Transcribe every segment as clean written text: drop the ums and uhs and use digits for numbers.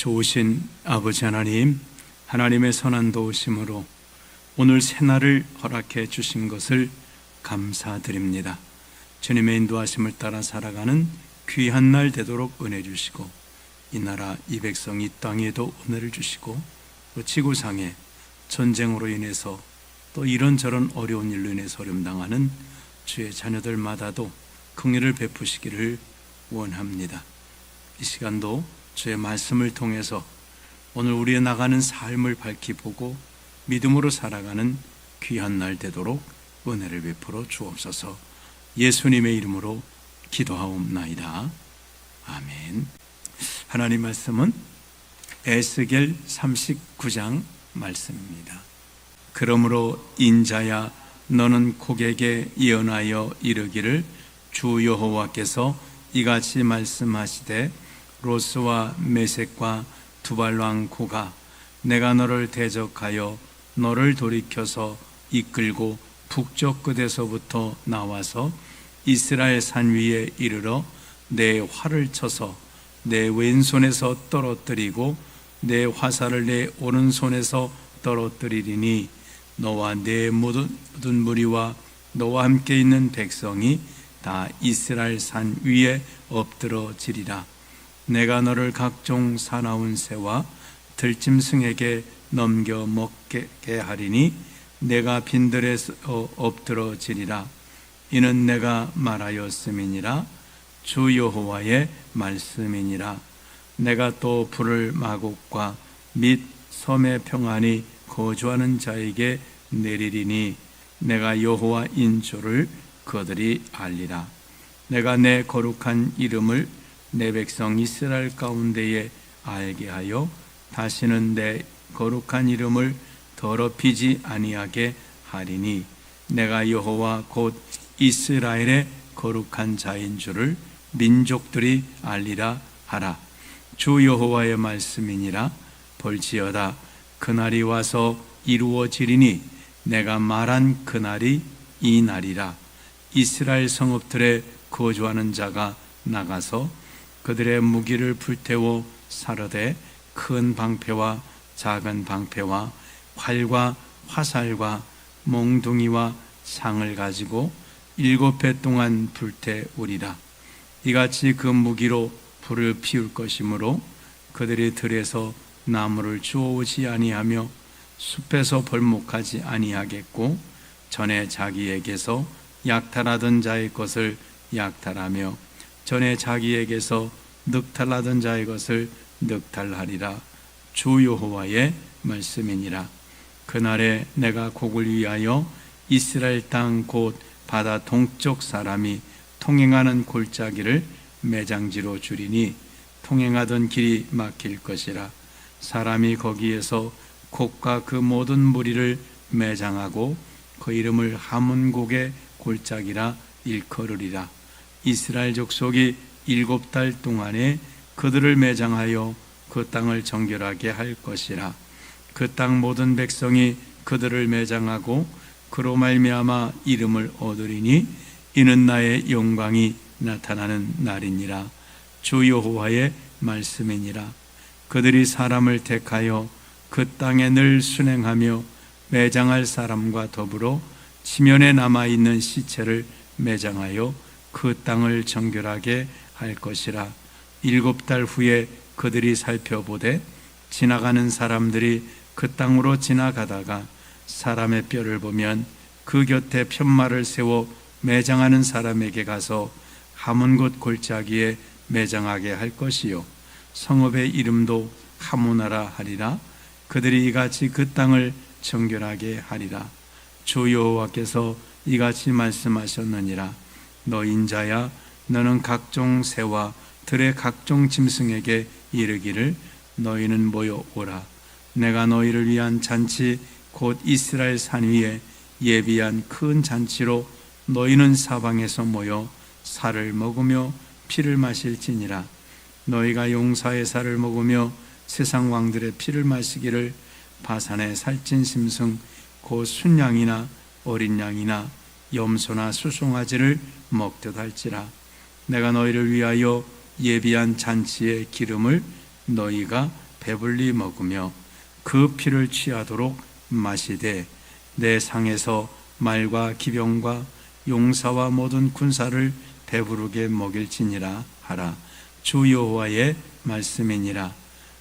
좋으신 아버지 하나님, 하나님의 선한 도우심으로 오늘 새날을 허락해 주신 것을 감사드립니다. 주님의 인도하심을 따라 살아가는 귀한 날 되도록 은혜 주시고, 이 나라 이 백성 이 땅에도 은혜를 주시고, 또 지구상에 전쟁으로 인해서 또 이런저런 어려운 일로 인해서 어려움당하는 주의 자녀들마다도 긍휼을 베푸시기를 원합니다. 이 시간도 주의 말씀을 통해서 오늘 우리의 나가는 삶을 밝히 보고 믿음으로 살아가는 귀한 날 되도록 은혜를 베풀어 주옵소서. 예수님의 이름으로 기도하옵나이다. 아멘. 하나님 말씀은 에스겔 39장 말씀입니다. 그러므로 인자야, 너는 곡에게 예언하여 이르기를, 주 여호와께서 이같이 말씀하시되, 로스와 메섹과 두발왕 고가, 내가 너를 대적하여 너를 돌이켜서 이끌고 북쪽 끝에서부터 나와서 이스라엘 산 위에 이르러 내 활을 쳐서 내 왼손에서 떨어뜨리고 내 화살을 내 오른손에서 떨어뜨리리니, 너와 내 모든 무리와 너와 함께 있는 백성이 다 이스라엘 산 위에 엎드러지리라. 내가 너를 각종 사나운 새와 들짐승에게 넘겨 먹게 하리니, 내가 빈들에서 엎드러지리라. 이는 내가 말하였음이니라. 주 여호와의 말씀이니라. 내가 또 불을 마곡과 및 섬의 평안히 거주하는 자에게 내리리니, 내가 여호와인 줄을 그들이 알리라. 내가 내 거룩한 이름을 내 백성 이스라엘 가운데에 알게 하여 다시는 내 거룩한 이름을 더럽히지 아니하게 하리니, 내가 여호와 곧 이스라엘의 거룩한 자인 줄을 민족들이 알리라 하라. 주 여호와의 말씀이니라. 볼지어다, 그날이 와서 이루어지리니, 내가 말한 그날이 이 날이라. 이스라엘 성읍들에 거주하는 자가 나가서 그들의 무기를 불태워 사르되, 큰 방패와 작은 방패와 활과 화살과 몽둥이와 창을 가지고 7해 동안 불태우리라. 이같이 그 무기로 불을 피울 것이므로 그들이 들에서 나무를 주워오지 아니하며 숲에서 벌목하지 아니하겠고, 전에 자기에게서 약탈하던 자의 것을 약탈하며 전에 자기에게서 늑탈하던 자의 것을 늑탈하리라. 주 여호와의 말씀이니라. 그날에 내가 곡을 위하여 이스라엘 땅 곧 바다 동쪽 사람이 통행하는 골짜기를 매장지로 주리니, 통행하던 길이 막힐 것이라. 사람이 거기에서 곡과 그 모든 무리를 매장하고 그 이름을 하문곡의 골짜기라 일컬으리라. 이스라엘 족속이 7달 동안에 그들을 매장하여 그 땅을 정결하게 할 것이라. 그 땅 모든 백성이 그들을 매장하고 그로 말미암아 이름을 얻으리니, 이는 나의 영광이 나타나는 날이니라. 주 여호와의 말씀이니라. 그들이 사람을 택하여 그 땅에 늘 순행하며 매장할 사람과 더불어 지면에 남아있는 시체를 매장하여 그 땅을 정결하게 할 것이라. 7달 후에 그들이 살펴보되, 지나가는 사람들이 그 땅으로 지나가다가 사람의 뼈를 보면 그 곁에 편말을 세워 매장하는 사람에게 가서 하문곳 골짜기에 매장하게 할 것이요, 성읍의 이름도 하무나라 하리라. 그들이 이같이 그 땅을 정결하게 하리라. 주 여호와께서 이같이 말씀하셨느니라. 너 인자야, 너는 각종 새와 들의 각종 짐승에게 이르기를, 너희는 모여 오라. 내가 너희를 위한 잔치 곧 이스라엘 산 위에 예비한 큰 잔치로 너희는 사방에서 모여 살을 먹으며 피를 마실지니라. 너희가 용사의 살을 먹으며 세상 왕들의 피를 마시기를, 바산의 살찐 짐승 곧 순양이나 어린 양이나 염소나 수송아지를 먹듯 할지라. 내가 너희를 위하여 예비한 잔치의 기름을 너희가 배불리 먹으며 그 피를 취하도록 마시되 내 상에서 말과 기병과 용사와 모든 군사를 배부르게 먹일지니라 하라. 주 여호와의 말씀이니라.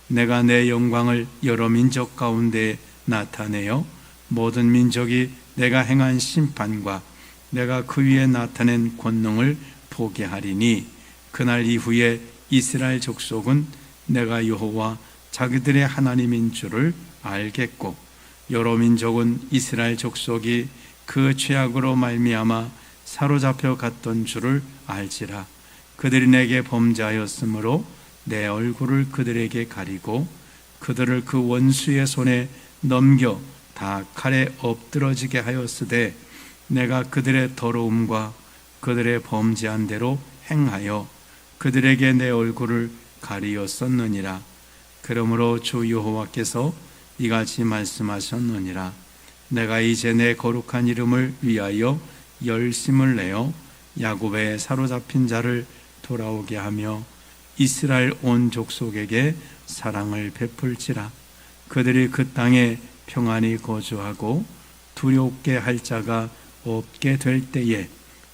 내가 내 영광을 여러 민족 가운데 나타내어 모든 민족이 내가 행한 심판과 내가 그 위에 나타낸 권능을 보게 하리니 그날 이후에 이스라엘 족속은 내가 여호와 자기들의 하나님인 줄을 알겠고 여러 민족은 이스라엘 족속이 그 죄악으로 말미암아 사로잡혀 갔던 줄을 알지라. 그들이 내게 범죄하였으므로 내 얼굴을 그들에게 가리고 그들을 그 원수의 손에 넘겨 다 칼에 엎드러지게 하였으되 내가 그들의 더러움과 그들의 범죄한 대로 행하여 그들에게 내 얼굴을 가리었었느니라. 그러므로 주 여호와께서 이같이 말씀하셨느니라. 내가 이제 내 거룩한 이름을 위하여 열심을 내어 야곱의 사로잡힌 자를 돌아오게 하며 이스라엘 온 족속에게 사랑을 베풀지라. 그들이 그 땅에 평안히 거주하고 두렵게 할 자가 없게 될 때에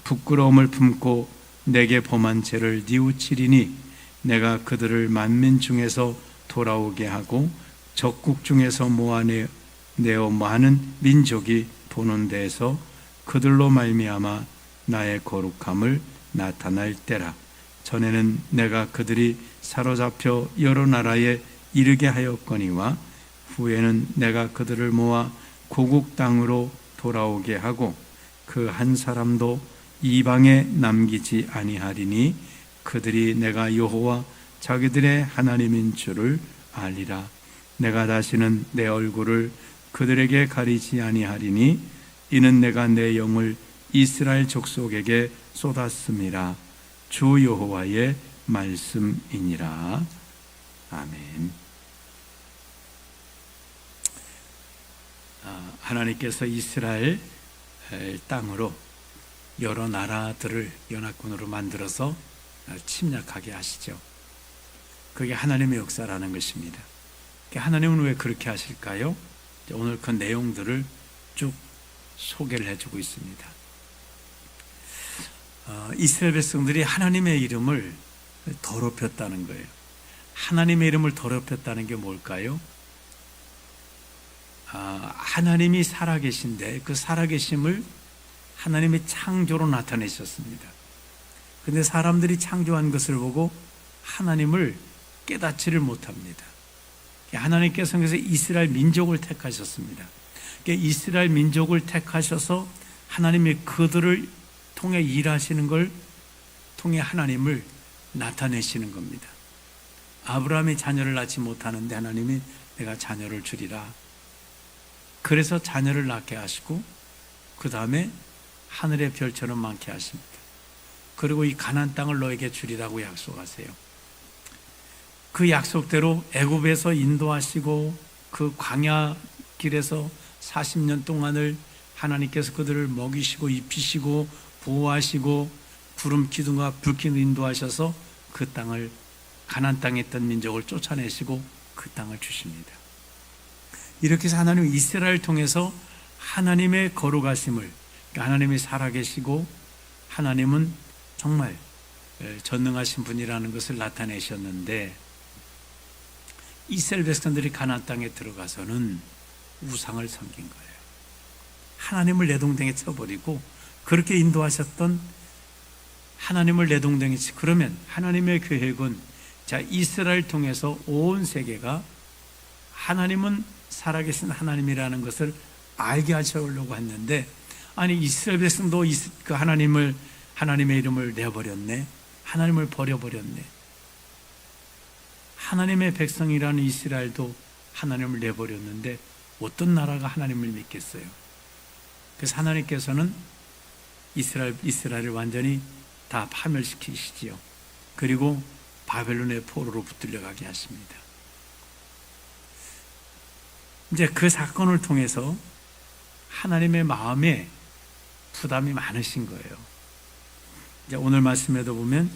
부끄러움을 품고 내게 범한 죄를 뉘우치리니 내가 그들을 만민 중에서 돌아오게 하고 적국 중에서 모아내어 많은 민족이 보는 데에서 그들로 말미암아 나의 거룩함을 나타날 때라. 전에는 내가 그들이 사로잡혀 여러 나라에 이르게 하였거니와 후에는 내가 그들을 모아 고국 땅으로 돌아오게 하고 그 한 사람도 이방에 남기지 아니하리니 그들이 내가 여호와 자기들의 하나님인 줄을 알리라. 내가 다시는 내 얼굴을 그들에게 가리지 아니하리니 이는 내가 내 영을 이스라엘 족속에게 쏟았음이라. 주 여호와의 말씀이니라. 아멘. 하나님께서 이스라엘 땅으로 여러 나라들을 연합군으로 만들어서 침략하게 하시죠. 그게 하나님의 역사라는 것입니다. 하나님은 왜 그렇게 하실까요? 오늘 그 내용들을 쭉 소개를 해주고 있습니다. 이스라엘 백성들이 하나님의 이름을 더럽혔다는 거예요. 하나님의 이름을 더럽혔다는 게 뭘까요? 하나님이 살아계신데 그 살아계심을 하나님의 창조로 나타내셨습니다. 그런데 사람들이 창조한 것을 보고 하나님을 깨닫지를 못합니다. 하나님께서 이스라엘 민족을 택하셨습니다. 이스라엘 민족을 택하셔서 하나님이 그들을 통해 일하시는 걸 통해 하나님을 나타내시는 겁니다. 아브라함이 자녀를 낳지 못하는데 하나님이 내가 자녀를 주리라. 그래서 자녀를 낳게 하시고 그 다음에 하늘의 별처럼 많게 하십니다. 그리고 이 가나안 땅을 너에게 주리라고 약속하세요. 그 약속대로 애굽에서 인도하시고 그 광야 길에서 40년 동안을 하나님께서 그들을 먹이시고 입히시고 보호하시고 구름 기둥과 불기둥 인도하셔서 그 땅을 가나안 땅에 있던 민족을 쫓아내시고 그 땅을 주십니다. 이렇게 해서 하나님은 이스라엘을 통해서 하나님의 거룩하심을, 하나님이 살아계시고 하나님은 정말 전능하신 분이라는 것을 나타내셨는데 이스라엘 백성들이 가나안 땅에 들어가서는 우상을 섬긴 거예요. 하나님을 내동댕이 쳐버리고 그렇게 인도하셨던 하나님을 내동댕이 치. 그러면 하나님의 계획은 자 이스라엘 통해서 온 세계가 하나님은 살아계신 하나님이라는 것을 알게 하시려고 했는데 아니 이스라엘 백성도 그 하나님의 이름을 내버렸네. 하나님을 버려버렸네. 하나님의 백성이라는 이스라엘도 하나님을 내버렸는데 어떤 나라가 하나님을 믿겠어요? 그래서 하나님께서는 이스라엘을 완전히 다 파멸시키시지요. 그리고 바벨론의 포로로 붙들려 가게 하십니다. 이제 그 사건을 통해서 하나님의 마음에 부담이 많으신 거예요. 이제 오늘 말씀에도 보면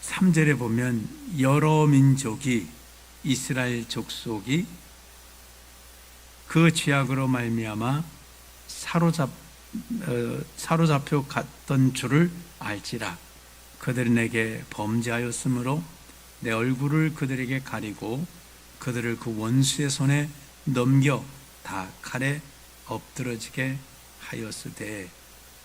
3절에 보면 여러 민족이 이스라엘 족속이 그 죄악으로 말미암아 사로잡혀 갔던 줄을 알지라. 그들이 내게 범죄하였으므로 내 얼굴을 그들에게 가리고 그들을 그 원수의 손에 넘겨 다 칼에 엎드러지게 하였으되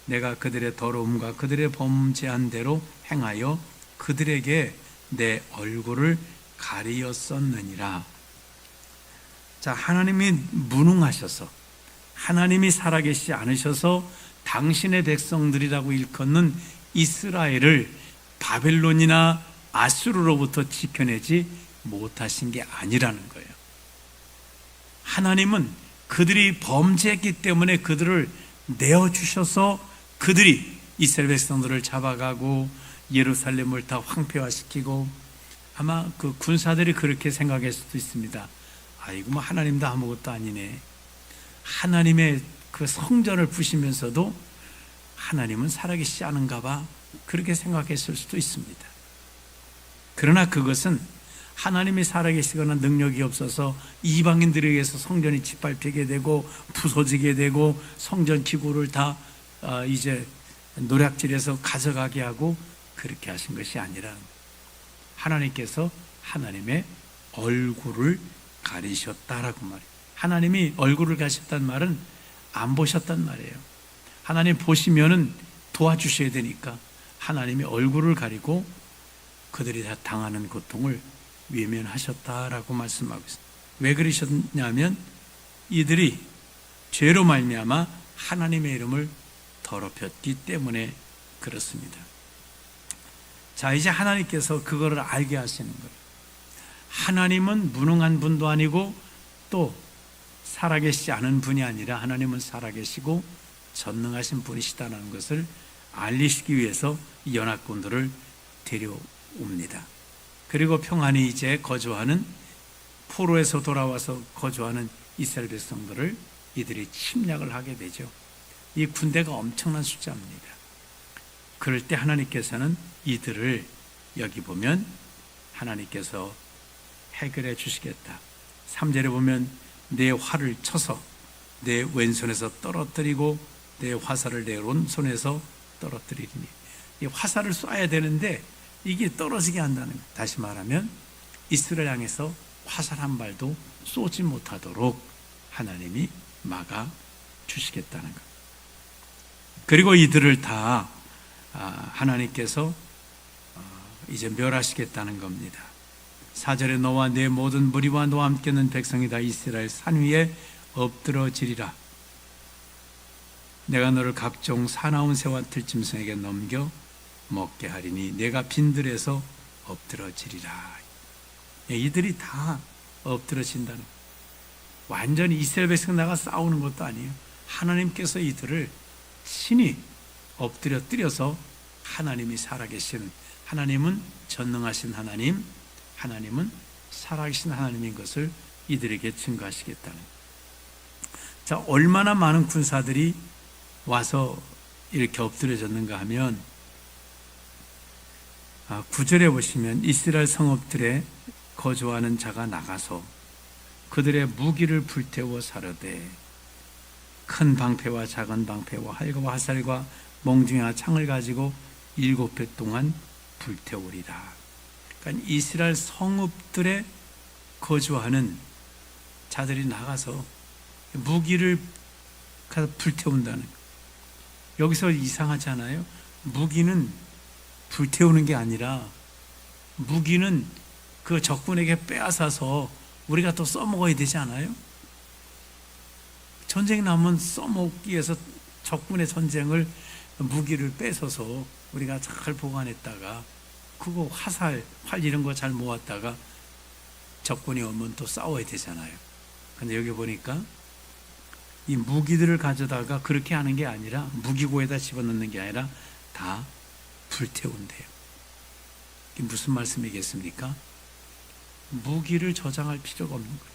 내가 그들의 더러움과 그들의 범죄한 대로 행하여 그들에게 내 얼굴을 가리었었느니라. 자, 하나님이 무능하셔서, 하나님이 살아계시지 않으셔서 당신의 백성들이라고 일컫는 이스라엘을 바벨론이나 아수르로부터 지켜내지 못하신 게 아니라는 거예요. 하나님은 그들이 범죄했기 때문에 그들을 내어주셔서 그들이 이스라엘 백성들을 잡아가고 예루살렘을 다 황폐화시키고, 아마 그 군사들이 그렇게 생각할 수도 있습니다. 아이고, 뭐 하나님도 아무것도 아니네. 하나님의 그 성전을 부시면서도 하나님은 살아계시지 않은가 봐, 그렇게 생각했을 수도 있습니다. 그러나 그것은 하나님이 살아계시거나 능력이 없어서 이방인들에 의해서 성전이 짓밟히게 되고 부서지게 되고 성전 기구를 다 이제 노략질해서 가져가게 하고 그렇게 하신 것이 아니라, 하나님께서 하나님의 얼굴을 가리셨다라고 말해요. 하나님이 얼굴을 가리셨다는 말은 안 보셨단 말이에요. 하나님 보시면은 도와주셔야 되니까 하나님이 얼굴을 가리고 그들이 다 당하는 고통을 외면하셨다라고 말씀하고 있습니다. 왜 그러셨냐면 이들이 죄로 말미암아 하나님의 이름을 더럽혔기 때문에 그렇습니다. 자, 이제 하나님께서 그거를 알게 하시는 거예요. 하나님은 무능한 분도 아니고 또 살아계시지 않은 분이 아니라 하나님은 살아계시고 전능하신 분이시다는 것을 알리시기 위해서 연합군들을 데려옵니다. 그리고 평안히 이제 거주하는, 포로에서 돌아와서 거주하는 이스라엘 백성들을 이들이 침략을 하게 되죠. 이 군대가 엄청난 숫자입니다. 그럴 때 하나님께서는 이들을, 여기 보면 하나님께서 해결해 주시겠다. 3절에 보면 내 활을 쳐서 내 왼손에서 떨어뜨리고 내 화살을 내 오른손에서 떨어뜨리리니. 이 화살을 쏴야 되는데 이게 떨어지게 한다는 거예요. 다시 말하면 이스라엘 향해서 화살 한 발도 쏘지 못하도록 하나님이 막아 주시겠다는 거예요. 그리고 이들을 다 하나님께서 이제 멸하시겠다는 겁니다. 4절에 너와 내 모든 무리와 너와 함께 있는 백성이 다 이스라엘 산 위에 엎드러지리라. 내가 너를 각종 사나운 새와 들짐승에게 넘겨 먹게 하리니 내가 빈들에서 엎드러지리라. 이들이 다 엎드러진다는 거예요. 완전히 이스라엘 백성 나가 싸우는 것도 아니에요. 하나님께서 이들을 친히 엎드려서 하나님이 살아계시는, 하나님은 전능하신 하나님, 하나님은 살아계신 하나님인 것을 이들에게 증거하시겠다는. 자, 얼마나 많은 군사들이 와서 이렇게 엎드려졌는가 하면 9절에 보시면 이스라엘 성읍들에 거주하는 자가 나가서 그들의 무기를 불태워 사르되 큰 방패와 작은 방패와 활과 화살과 몽중이와 창을 가지고 7배 동안 불태우리라. 그러니까 이스라엘 성읍들에 거주하는 자들이 나가서 무기를 불태운다는 거예요. 여기서 이상하잖아요. 무기는 불태우는 게 아니라 무기는 그 적군에게 빼앗아서 우리가 또 써먹어야 되지 않아요? 전쟁 나면 써먹기 위해서 적군의 전쟁을 무기를 뺏어서 우리가 잘 보관했다가 그거 화살, 활 이런 거 잘 모았다가 적군이 오면 또 싸워야 되잖아요. 근데 여기 보니까 이 무기들을 가져다가 그렇게 하는 게 아니라 무기고에다 집어넣는 게 아니라 다 불태운대요. 이게 무슨 말씀이겠습니까? 무기를 저장할 필요가 없는 거예요.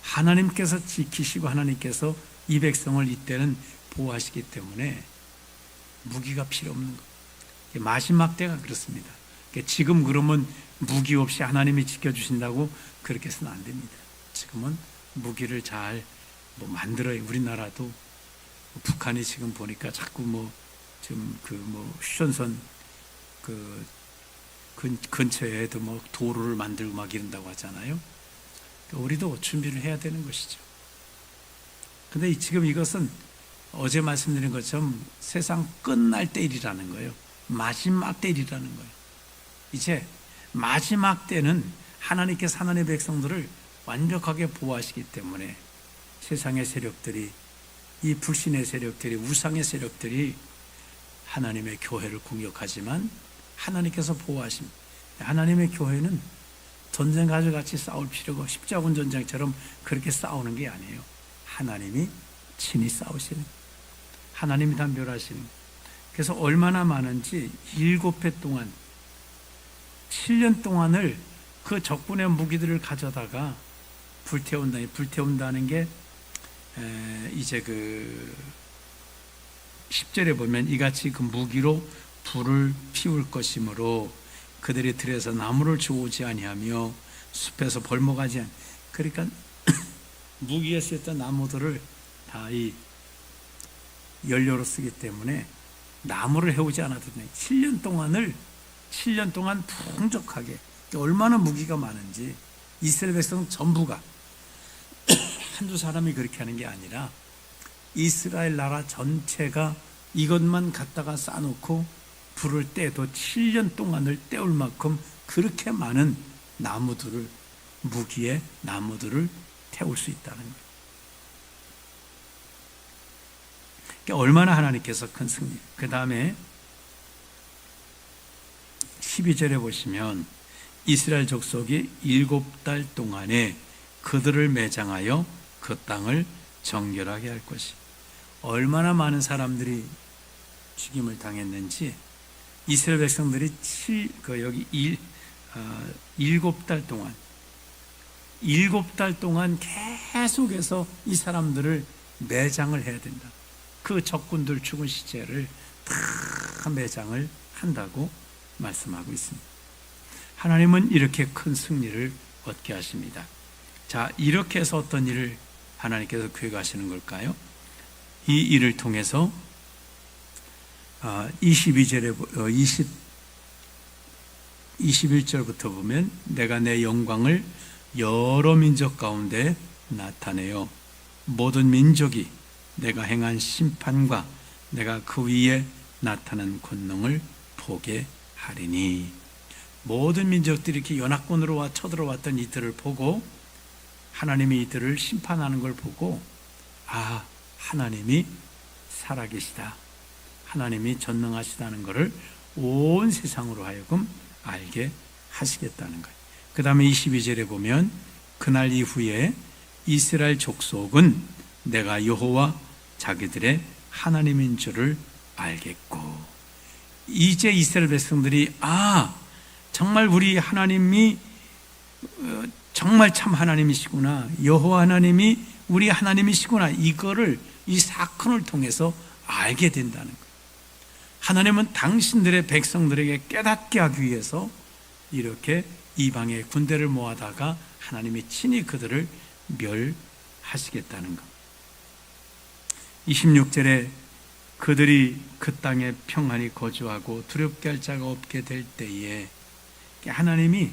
하나님께서 지키시고 하나님께서 이 백성을 이때는 보호하시기 때문에 무기가 필요 없는 거예요. 마지막 때가 그렇습니다. 지금 그러면 무기 없이 하나님이 지켜주신다고 그렇게 해서는 안 됩니다. 지금은 무기를 잘 만들어요. 우리나라도 북한이 지금 보니까 자꾸 지금 휴전선 근처에도 도로를 만들고 막 이런다고 하잖아요. 우리도 준비를 해야 되는 것이죠. 근데 지금 이것은 어제 말씀드린 것처럼 세상 끝날 때일이라는 거예요. 마지막 때일이라는 거예요. 이제 마지막 때는 하나님께서 하나님의 백성들을 완벽하게 보호하시기 때문에 세상의 세력들이, 이 불신의 세력들이, 우상의 세력들이 하나님의 교회를 공격하지만 하나님께서 보호하십니다. 하나님의 교회는 전쟁 가지고 싸울 필요가, 십자군 전쟁처럼 그렇게 싸우는 게 아니에요. 하나님이 친히 싸우시는, 하나님이 다 멸하시는. 그래서 얼마나 많은지 7회 동안 7년 동안을 그 적군의 무기들을 가져다가 불태운다는 게 이제 10절에 보면 이같이 그 무기로 불을 피울 것이므로 그들이 들에서 나무를 주우지 아니하며 숲에서 벌목하지 아니. 그러니까 무기에 쓰였던 나무들을 다 이 연료로 쓰기 때문에 나무를 해오지 않아도 돼. 7년 동안 풍족하게, 얼마나 무기가 많은지. 이스라엘 백성 전부가 한두 사람이 그렇게 하는 게 아니라 이스라엘 나라 전체가 이것만 갖다가 쌓아놓고 불을 떼도 7년 동안을 때울 만큼 그렇게 많은 나무들을, 무기의 나무들을 태울 수 있다는 거예요. 그러니까 얼마나 하나님께서 큰 승리. 그 다음에 12절에 보시면 이스라엘 족속이 7달 동안에 그들을 매장하여 그 땅을 정결하게 할 것이. 얼마나 많은 사람들이 죽임을 당했는지 이스라엘 백성들이 7달 동안 7달 동안 계속해서 이 사람들을 매장을 해야 된다. 그 적군들 죽은 시체를 다 매장을 한다고 말씀하고 있습니다. 하나님은 이렇게 큰 승리를 얻게 하십니다. 자, 이렇게 해서 어떤 일을 하나님께서 계획하시는 걸까요? 이 일을 통해서 21절부터 보면 내가 내 영광을 여러 민족 가운데 나타내요. 모든 민족이 내가 행한 심판과 내가 그 위에 나타난 권능을 보게 하리니. 모든 민족들이 이렇게 연합군으로 쳐들어왔던 이들을 보고 하나님이 이들을 심판하는 걸 보고 하나님이 살아계시다, 하나님이 전능하시다는 것을 온 세상으로 하여금 알게 하시겠다는 거예요. 그 다음에 22절에 보면 그날 이후에 이스라엘 족속은 내가 여호와 자기들의 하나님인 줄을 알겠고. 이제 이스라엘 백성들이 정말 우리 하나님이 정말 참 하나님이시구나, 여호와 하나님이 우리 하나님이시구나, 이거를 이 사건을 통해서 알게 된다는 거예요. 하나님은 당신들의 백성들에게 깨닫게 하기 위해서 이렇게 이방의 군대를 모아다가 하나님이 친히 그들을 멸하시겠다는 것. 26절에 그들이 그 땅에 평안히 거주하고 두렵게 할 자가 없게 될 때에 하나님이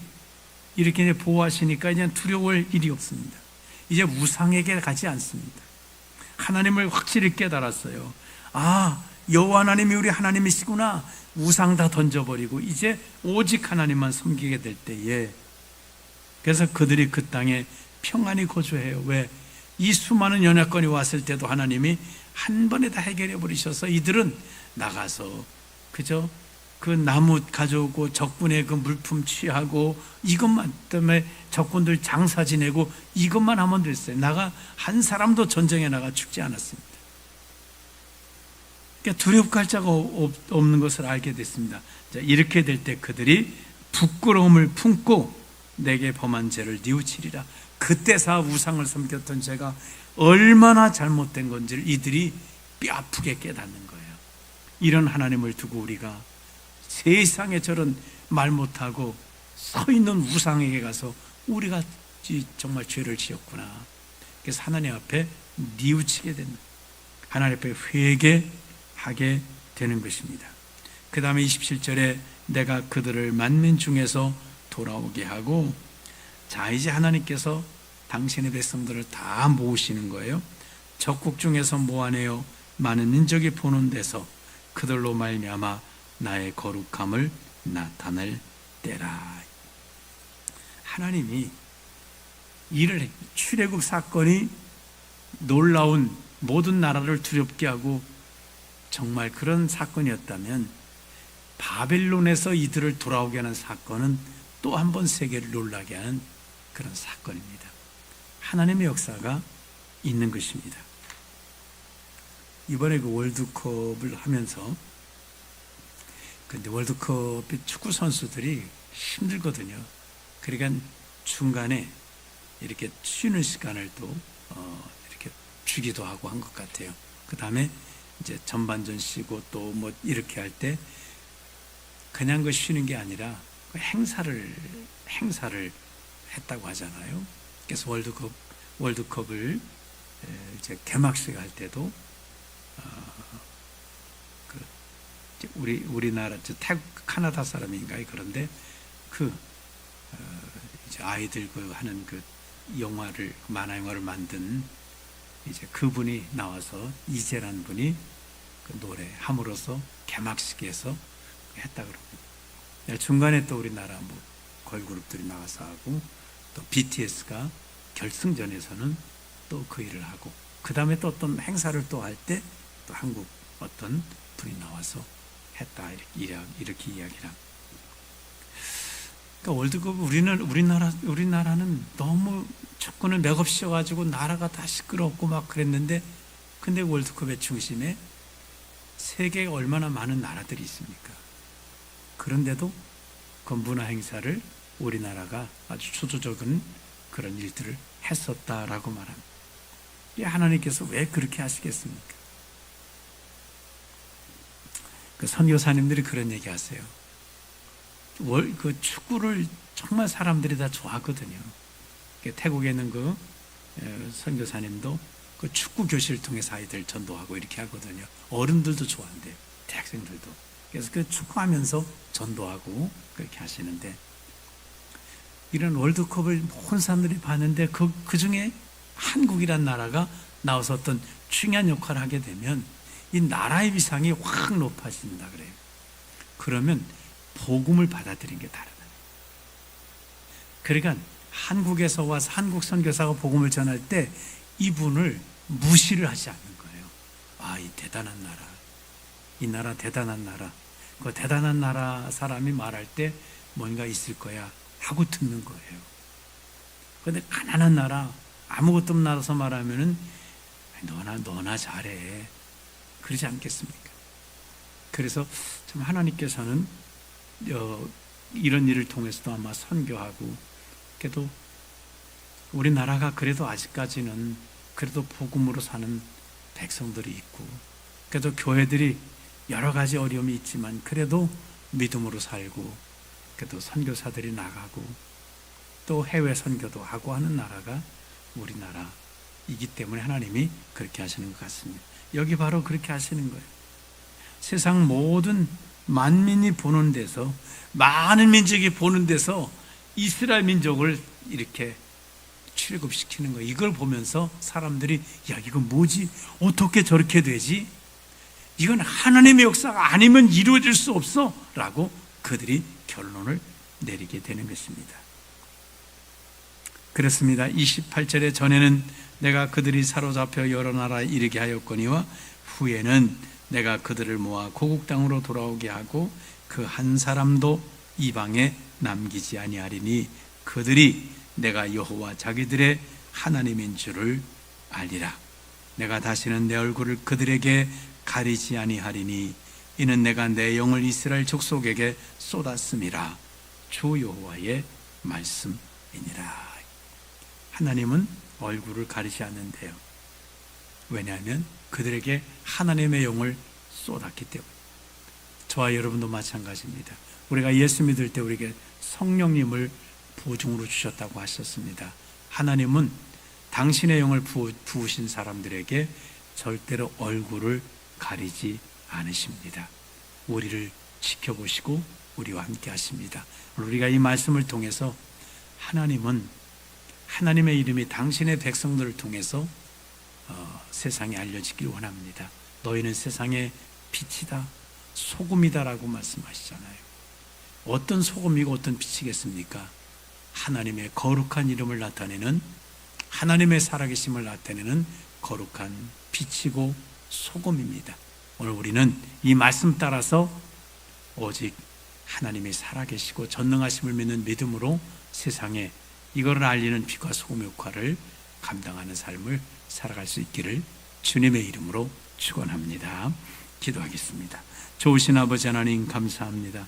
이렇게 보호하시니까 이제 두려울 일이 없습니다. 이제 우상에게 가지 않습니다. 하나님을 확실히 깨달았어요. 여호와 하나님이 우리 하나님이시구나. 우상 다 던져버리고 이제 오직 하나님만 섬기게 될 때에, 그래서 그들이 그 땅에 평안히 거주해요. 왜? 이 수많은 연합군이 왔을 때도 하나님이 한 번에 다 해결해 버리셔서 이들은 나가서 그저 그 나무 가져오고 적군의 그 물품 취하고 이것만 때문에 적군들 장사 지내고 이것만 하면 됐어요. 한 사람도 전쟁에 나가 죽지 않았습니다. 그러니까 두렵고 할 자가 없는 것을 알게 됐습니다. 자, 이렇게 될 때 그들이 부끄러움을 품고 내게 범한 죄를 뉘우치리라. 그때서 우상을 섬겼던 죄가 얼마나 잘못된 건지를 이들이 뼈아프게 깨닫는 거예요. 이런 하나님을 두고 우리가 세상에 저런 말 못하고 서 있는 우상에게 가서 우리가 정말 죄를 지었구나. 그래서 하나님 앞에 뉘우치게 된다. 하나님 앞에 회개하게 되는 것입니다. 그 다음에 27절에 내가 그들을 만민 중에서 돌아오게 하고, 자, 이제 하나님께서 당신의 백성들을 다 모으시는 거예요. 적국 중에서 모아내어 많은 민족이 보는 데서 그들로 말미암아 나의 거룩함을 나타낼 때라. 하나님이 이를 출애굽 사건이 놀라운 모든 나라를 두렵게 하고 정말 그런 사건이었다면, 바벨론에서 이들을 돌아오게 하는 사건은 또 한 번 세계를 놀라게 하는 그런 사건입니다. 하나님의 역사가 있는 것입니다. 이번에 그 월드컵을 하면서, 근데 월드컵의 축구 선수들이 힘들거든요. 그러니까 중간에 이렇게 쉬는 시간을 또 이렇게 주기도 하고 한 것 같아요. 그 다음에 이제 전반전 쉬고 또 뭐 이렇게 할 때 그냥 그 쉬는 게 아니라 그 행사를 했다고 하잖아요. 그래서 월드컵을 이제 개막식 할 때도 우리나라 태국 카나다 사람인가요? 그런데 이제 아이들 하는 그 만화 영화를 만든 이제 그분이 나와서, 이재란 분이 그 노래 함으로써 개막식에서 했다 그러고, 중간에 또 우리나라 뭐 걸그룹들이 나와서 하고, 또 BTS가 결승전에서는 또 그 일을 하고, 그 다음에 또 어떤 행사를 또 할 때 또 한국 어떤 분이 나와서 했다, 이렇게 이야기를 합니다. 그러니까 월드컵 우리나라는 너무 축구는 맥없이 가지고 나라가 다 시끄럽고 막 그랬는데, 근데 월드컵의 중심에 세계에 얼마나 많은 나라들이 있습니까? 그런데도 그 문화 행사를 우리나라가 아주 주도적인 그런 일들을 했었다라고 말합니다. 하나님께서 왜 그렇게 하시겠습니까? 그 선교사님들이 그런 얘기 하세요. 그 축구를 정말 사람들이 다 좋아하거든요. 태국에 있는 그 선교사님도 그 축구 교실을 통해서 아이들 전도하고 이렇게 하거든요. 어른들도 좋아한대요. 대학생들도. 그래서 그 축구하면서 전도하고 그렇게 하시는데, 이런 월드컵을 모든 사람들이 봤는데 그 중에 한국이란 나라가 나와서 어떤 중요한 역할을 하게 되면 이 나라의 위상이 확 높아진다 그래요. 그러면 복음을 받아들인 게 다르다. 그러니까 한국에서 와서 한국 선교사가 복음을 전할 때 이분을 무시를 하지 않는 거예요. 아, 이 대단한 나라, 이 나라 대단한 나라, 그 대단한 나라 사람이 말할 때 뭔가 있을 거야 하고 듣는 거예요. 그런데 가난한 나라, 아무것도 없는 나라서 말하면은 너나 잘해, 그러지 않겠습니까? 그래서 참 하나님께서는 이런 일을 통해서도 아마 선교하고, 그래도 우리나라가 그래도 아직까지는 그래도 복음으로 사는 백성들이 있고, 그래도 교회들이 여러 가지 어려움이 있지만 그래도 믿음으로 살고, 그래도 선교사들이 나가고 또 해외 선교도 하고 하는 나라가 우리나라이기 때문에 하나님이 그렇게 하시는 것 같습니다. 여기 바로 그렇게 하시는 거예요. 세상 모든 만민이 보는 데서, 많은 민족이 보는 데서 이스라엘 민족을 이렇게 출애굽시키는 거예요. 이걸 보면서 사람들이, 야, 이건 뭐지? 어떻게 저렇게 되지? 이건 하나님의 역사가 아니면 이루어질 수 없어 라고 그들이 결론을 내리게 되는 것입니다. 그렇습니다. 28절에 전에는 내가 그들이 사로잡혀 여러 나라에 이르게 하였거니와 후에는 내가 그들을 모아 고국 땅으로 돌아오게 하고 그 한 사람도 이방에 남기지 아니하리니 그들이 내가 여호와 자기들의 하나님인 줄을 알리라. 내가 다시는 내 얼굴을 그들에게 가리지 아니하리니 이는 내가 내 영을 이스라엘 족속에게 쏟았음이라. 주 여호와의 말씀이니라. 하나님은 얼굴을 가리지 않는데요. 왜냐하면 그들에게 하나님의 영을 쏟았기 때문에. 저와 여러분도 마찬가지입니다. 우리가 예수 믿을 때 우리에게 성령님을 보증으로 주셨다고 하셨습니다. 하나님은 당신의 영을 부으신 사람들에게 절대로 얼굴을 가리지 않으십니다. 우리를 지켜보시고 우리와 함께 하십니다. 우리가 이 말씀을 통해서 하나님은 하나님의 이름이 당신의 백성들을 통해서 세상에 알려지길 원합니다. 너희는 세상의 빛이다, 소금이다라고 말씀하시잖아요. 어떤 소금이고 어떤 빛이겠습니까? 하나님의 거룩한 이름을 나타내는, 하나님의 살아계심을 나타내는 거룩한 빛이고 소금입니다. 오늘 우리는 이 말씀 따라서 오직 하나님이 살아계시고 전능하심을 믿는 믿음으로 세상에 이거를 알리는 빛과 소금 역할을 감당하는 삶을 살아갈 수 있기를 주님의 이름으로 축원합니다. 기도하겠습니다. 좋으신 아버지 하나님, 감사합니다.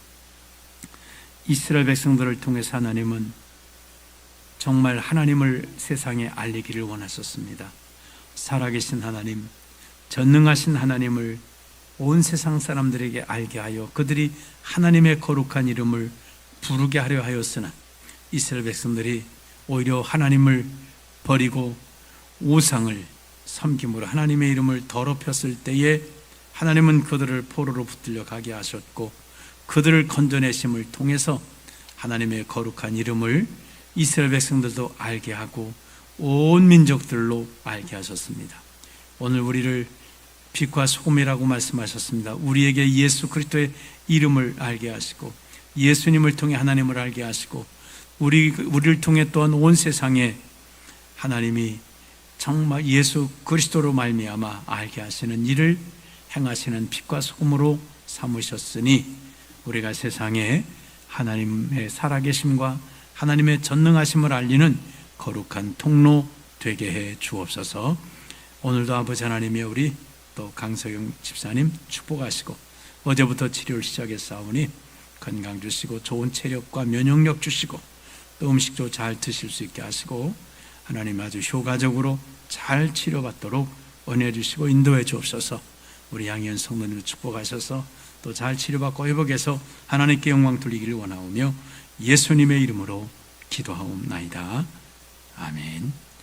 이스라엘 백성들을 통해서 하나님은 정말 하나님을 세상에 알리기를 원하셨습니다. 살아계신 하나님, 전능하신 하나님을 온 세상 사람들에게 알게 하여 그들이 하나님의 거룩한 이름을 부르게 하려 하였으나 이스라엘 백성들이 오히려 하나님을 버리고 우상을 섬김으로 하나님의 이름을 더럽혔을 때에 하나님은 그들을 포로로 붙들려 가게 하셨고, 그들을 건져내심을 통해서 하나님의 거룩한 이름을 이스라엘 백성들도 알게 하고 온 민족들로 알게 하셨습니다. 오늘 우리를 빛과 소금이라고 말씀하셨습니다. 우리에게 예수 그리스도의 이름을 알게 하시고 예수님을 통해 하나님을 알게 하시고 우리를 통해 또한 온 세상에 하나님이 정말 예수 그리스도로 말미암아 알게 하시는 일을 행하시는 빛과 소금으로 삼으셨으니 우리가 세상에 하나님의 살아계심과 하나님의 전능하심을 알리는 거룩한 통로 되게 해 주옵소서. 오늘도 아버지 하나님이 우리 또 강석영 집사님 축복하시고 어제부터 치료를 시작했사오니 건강 주시고 좋은 체력과 면역력 주시고 또 음식도 잘 드실 수 있게 하시고 하나님 아주 효과적으로 잘 치료받도록 은혜 주시고 인도해 주옵소서. 우리 양희연 성도님을 축복하셔서 또 잘 치료받고 회복해서 하나님께 영광 돌리기를 원하오며 예수님의 이름으로 기도하옵나이다. 아멘.